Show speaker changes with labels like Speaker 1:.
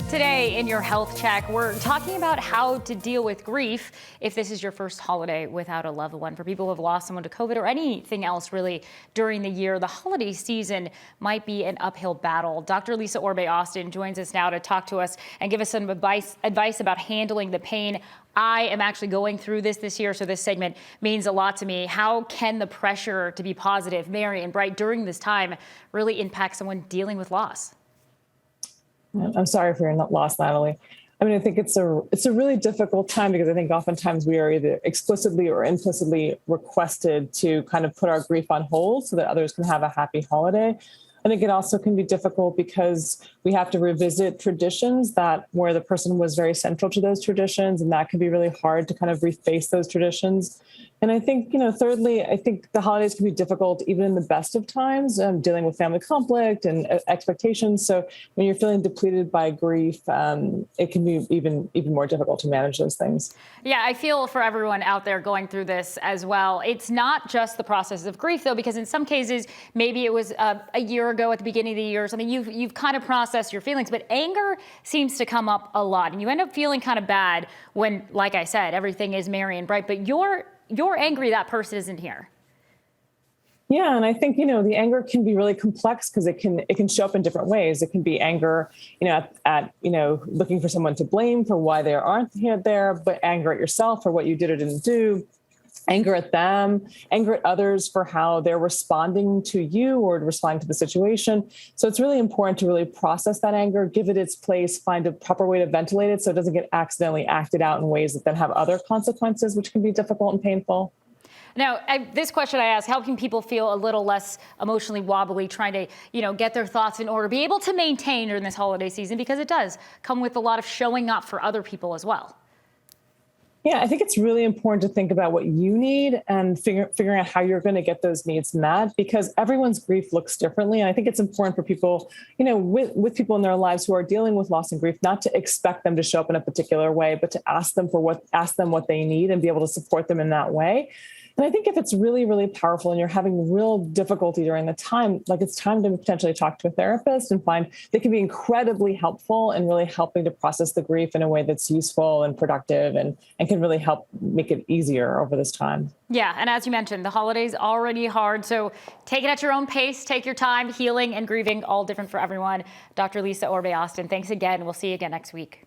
Speaker 1: Today in your health check, we're talking about how to deal with grief if this is your first holiday without a loved one. For people who have lost someone to COVID or anything else really during the year, the holiday season might be an uphill battle. Dr. Lisa Orbe-Austin joins us now to talk to us and give us some advice about handling the pain. I am actually going through this year, so this segment means a lot to me. How can the pressure to be positive, merry, and bright during this time really impact someone dealing with loss?
Speaker 2: I'm sorry for your loss, Natalie. I mean, I think it's a really difficult time because I think oftentimes we are either explicitly or implicitly requested to kind of put our grief on hold so that others can have a happy holiday. I think it also can be difficult because we have to revisit traditions where the person was very central to those traditions, and that can be really hard to kind of reface those traditions. And I think, thirdly, I think the holidays can be difficult even in the best of times, dealing with family conflict and expectations. So when you're feeling depleted by grief, it can be even more difficult to manage those things.
Speaker 1: Yeah, I feel for everyone out there going through this as well. It's not just the process of grief, though, because in some cases, maybe it was a year ago at the beginning of the year or something, you've kind of processed your feelings, but anger seems to come up a lot. And you end up feeling kind of bad when, like I said, everything is merry and bright, but you're angry that person isn't here.
Speaker 2: Yeah, and I think, the anger can be really complex because it can show up in different ways. It can be anger, at looking for someone to blame for why they aren't there, but anger at yourself for what you did or didn't do, anger at them, anger at others for how they're responding to you or responding to the situation. So it's really important to really process that anger, give it its place, find a proper way to ventilate it so it doesn't get accidentally acted out in ways that then have other consequences, which can be difficult and painful.
Speaker 1: Now, this question I ask, how can people feel a little less emotionally wobbly, trying to, get their thoughts in order, be able to maintain during this holiday season? Because it does come with a lot of showing up for other people as well.
Speaker 2: Yeah, I think it's really important to think about what you need and figuring out how you're going to get those needs met, because everyone's grief looks differently. And I think it's important for people, with people in their lives who are dealing with loss and grief, not to expect them to show up in a particular way, but to ask them what they need and be able to support them in that way. And I think if it's really, really powerful and you're having real difficulty during the time, it's time to potentially talk to a therapist and find they can be incredibly helpful in really helping to process the grief in a way that's useful and productive and can really help make it easier over this time.
Speaker 1: Yeah. And as you mentioned, the holidays already hard. So take it at your own pace, take your time. Healing and grieving, all different for everyone. Dr. Lisa Orbe-Austin, thanks again. We'll see you again next week.